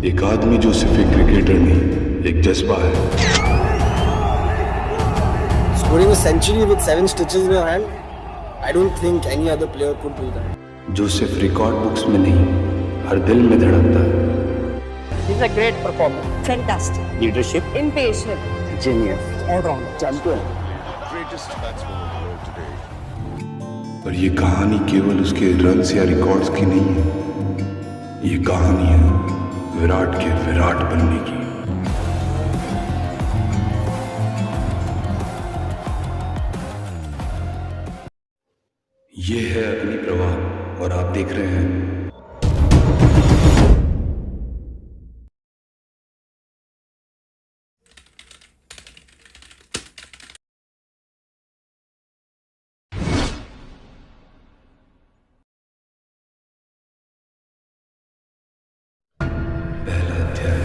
एक आदमी जो सिर्फ एक क्रिकेटर नहीं, एक जज्बा है। Scoring a century with 7 stitches in your hand, I don't think any other player could do that. जो सिर्फ रिकॉर्ड बुक्स में नहीं, हर दिल में धड़कता है। He's a great performer. Fantastic. Leadership. Impatient. Genius. All-round champion. Greatest batsman in the world today. और ये कहानी केवल उसके रन्स या रिकॉर्ड्स की नहीं है, ये कहानी है विराट के विराट बनने की। ये है अग्नि प्रवाह और आप देख रहे हैं पहला अध्याय।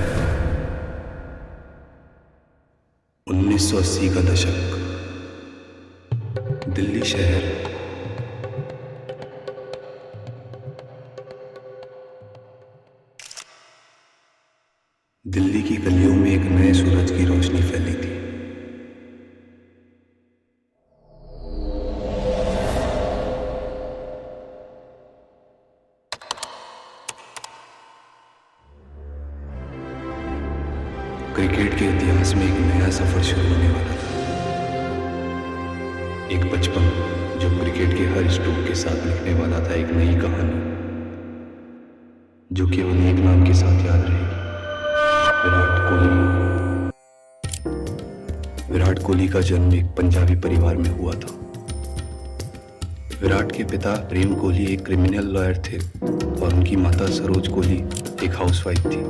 1980 का दशक, दिल्ली शहर। दिल्ली की गलियों में एक नए सूरज की रोशनी फैली थी। क्रिकेट के इतिहास में एक नया सफर शुरू होने वाला था। एक बचपन जो क्रिकेट के हर स्ट्रोक के साथ लिखने वाला था एक नई कहानी, जो केवल एक नाम के साथ याद रहेगी, विराट कोहली। विराट कोहली का जन्म एक पंजाबी परिवार में हुआ था। विराट के पिता प्रेम कोहली एक क्रिमिनल लॉयर थे और उनकी माता सरोज कोहली एक हाउसवाइफ थी।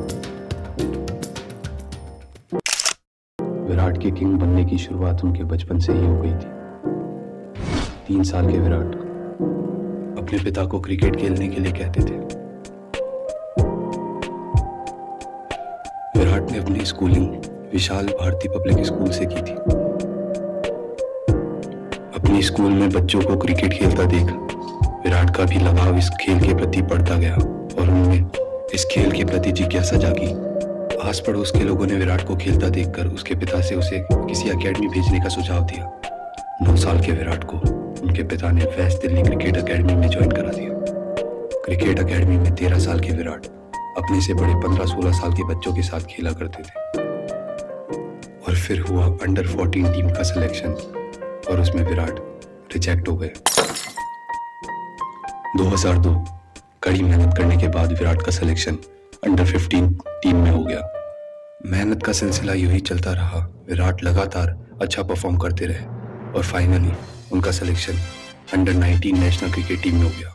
विराट के किंग बनने की शुरुआत उनके बचपन से ही हो गई थी। 3 साल के विराट अपने पिता को क्रिकेट खेलने के लिए कहते थे। विराट ने अपनी स्कूलिंग विशाल भारती पब्लिक स्कूल से की थी। अपनी स्कूल में बच्चों को क्रिकेट खेलता देख विराट का भी लगाव इस खेल के प्रति बढ़ता गया और उनमें इस खेल के प्रति जिज्ञासा जागी। आस पड़ोस के लोगों ने विराट को खेलता देखकर उसके पिता से उसे किसी एकेडमी भेजने का सुझाव दिया। 9 साल के विराट को उनके पिता ने वेस्ट दिल्ली क्रिकेट एकेडमी में ज्वाइन करा दिया। क्रिकेट एकेडमी में 13 साल के विराट अपने से बड़े 15-16 साल के बच्चों के साथ खेला करते थे। और फिर हुआ अंडर 14 टीम का सिलेक्शन और उसमें विराट रिजेक्ट हो गए। 2002 कड़ी मेहनत करने के बाद विराट का सिलेक्शन अंडर 15 टीम में हो गया। मेहनत का सिलसिला यूं ही चलता रहा। विराट लगातार अच्छा परफॉर्म करते रहे और फाइनली उनका selection under 19 national cricket team में हो गया।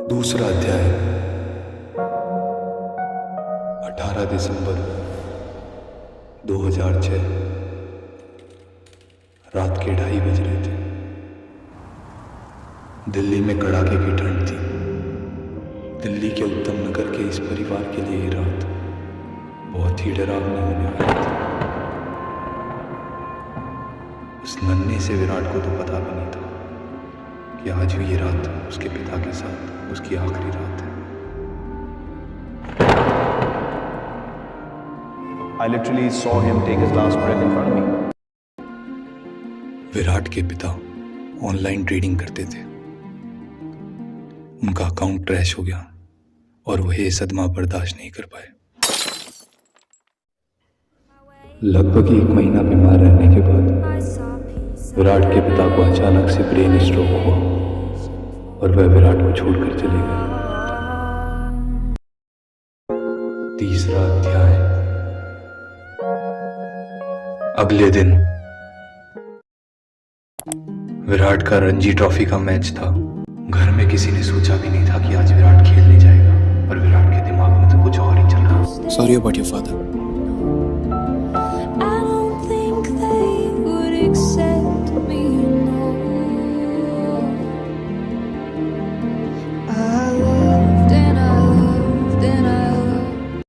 दूसरा अध्याय। 18 दिसंबर 2006 रात के 2:30 बज रहे थे। दिल्ली में कड़ाके की ठंड थी। दिल्ली के उत्तम नगर के इस परिवार के लिए ये रात बहुत ही डरावनी होने वाली थी। उस नन्हे से विराट को तो पता भी नहीं था कि आज भी ये रात उसके पिता के साथ उसकी आखिरी रात है। I literally saw him take his last breath in front of me. Virat के पिता ऑनलाइन ट्रेडिंग करते थे। उनका अकाउंट क्रैश हो गया और वह ये सदमा बर्दाश्त नहीं कर पाए। लगभग 1 महीना बीमार रहने के बाद विराट के पिता को अचानक से ब्रेन स्ट्रोक हुआ और वह विराट को छोड़कर चले गए। तीसरा अध्याय। अगले दिन विराट का रणजी ट्रॉफी का मैच था। घर में किसी ने सोचा भी नहीं था कि आज विराट खेलने जाएगा, पर विराट के दिमाग में तो कुछ और ही चल रहा। Sorry about your father. I don't think they would accept me now. I loved and I loved and I loved.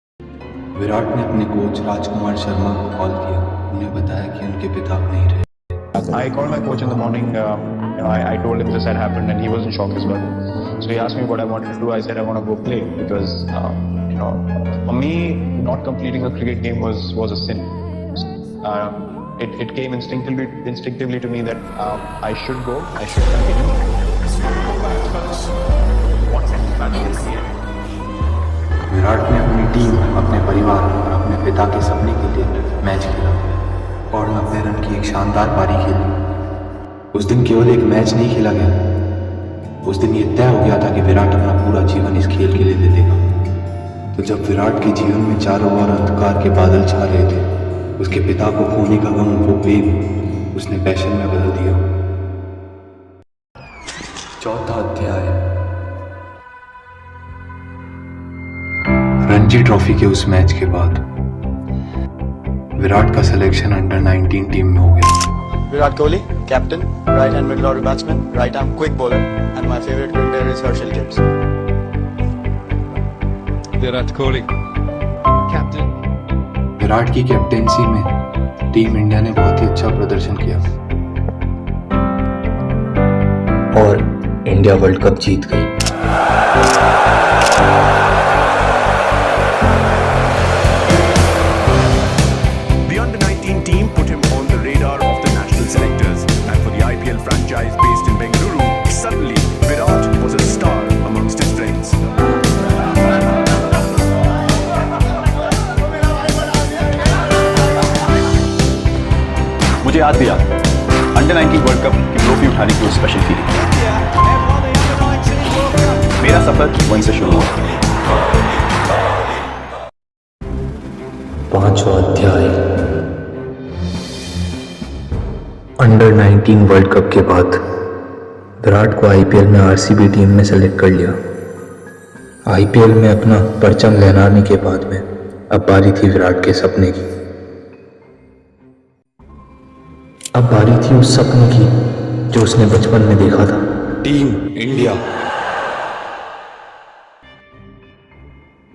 Virat ने अपने कोच राजकुमार शर्मा को कॉल किया। उन्हें बताया कि उनके पिता अब नहीं रहे। I called my coach in the morning I told him this had happened, and he was in shock as well. So he asked me what I wanted to do. I said I want to go play because for me, not completing a cricket game was a sin. It came instinctively to me that I should go. I should continue. Virat ने अपनी team, अपने परिवार और अपने पिता के सपने के लिए मैच खेला और 90 रन की एक शानदार पारी खेली। उस दिन केवल एक मैच नहीं खेला गया, उस दिन ये तय हो गया था कि विराट अपना पूरा जीवन इस खेल के लिए दे देगा। तो जब विराट के जीवन में चारों ओर अंधकार के बादल छा रहे थे, उसके पिता को खोने का गम वो वेग उसने पैशन में बदल दिया। चौथा अध्याय। रणजी ट्रॉफी के उस मैच के बाद विराट का सिलेक्शन अंडर 19 टीम में हो गया। Virat Kohli, captain, right hand middle order batsman, right arm quick bowler, and my favorite cricketer is Herschel Gibbs. Virat Kohli, captain. Virat की कैप्टेंसी में टीम इंडिया ने बहुत ही अच्छा प्रदर्शन किया और इंडिया वर्ल्ड कप जीत गई। The under-19 team put him on the radar of the national selectors, and for the IPL franchise based in Bengaluru, suddenly Virat was a star amongst his friends. मुझे याद दिया under 19 world cup की trophy उठाने की special feeling. मेरा सफर वहीं से शुरू हुआ। पांचवा अध्याय। अंडर 19 वर्ल्ड कप के बाद विराट को आईपीएल में आरसीबी टीम में सेलेक्ट कर लिया। आईपीएल में अपना परचम लहराने के बाद में अब बारी थी विराट के सपने की। अब बारी थी उस सपने की जो उसने बचपन में देखा था। Team India.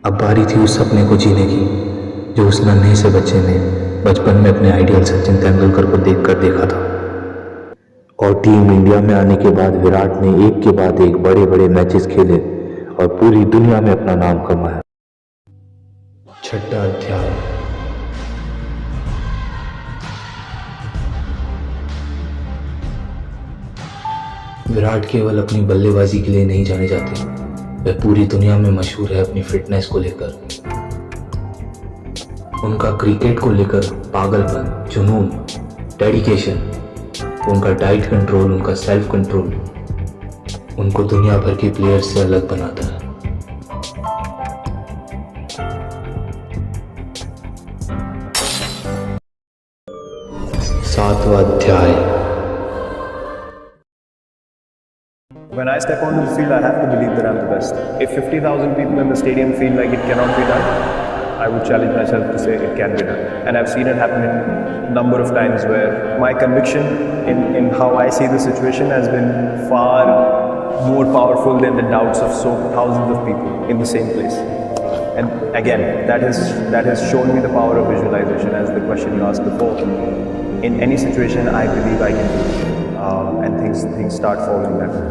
अब बारी थी उस सपने को जीने की जो उस नन्हे से बच्चे ने बचपन में अपने आइडियल सचिन तेंदुलकर को देखकर देखा था। और टीम इंडिया में आने के बाद विराट ने एक के बाद एक बड़े बड़े मैचेस खेले और पूरी दुनिया में अपना नाम कमाया। छठा अध्याय। विराट केवल अपनी बल्लेबाजी के लिए नहीं जाने जाते, वह पूरी दुनिया में मशहूर है अपनी फिटनेस को लेकर। उनका क्रिकेट को लेकर पागलपन, जुनून, डेडिकेशन, उनका डाइट कंट्रोल, उनका सेल्फ कंट्रोल उनको दुनिया भर के प्लेयर्स से अलग बनाता है। सातवां अध्याय। When I step onto the field, I have to believe that I'm the best. If 50,000 people in the stadium feel like it cannot be done, I would challenge myself to say it can be done. And I've seen it happen in a number of times where my conviction in how I see the situation has been far more powerful than the doubts of thousands of people in the same place. And again, that has shown me the power of visualization, as the question you asked before. In any situation, I believe I can do it. And things start falling that way.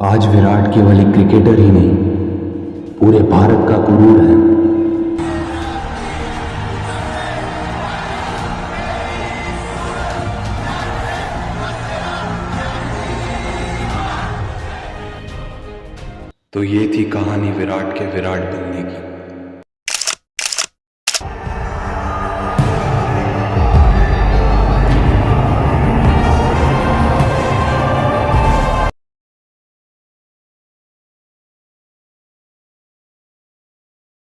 आज विराट केवल एक cricketer ही नहीं, पूरे भारत का गुरूर है। तो ये थी कहानी विराट के विराट बनने की।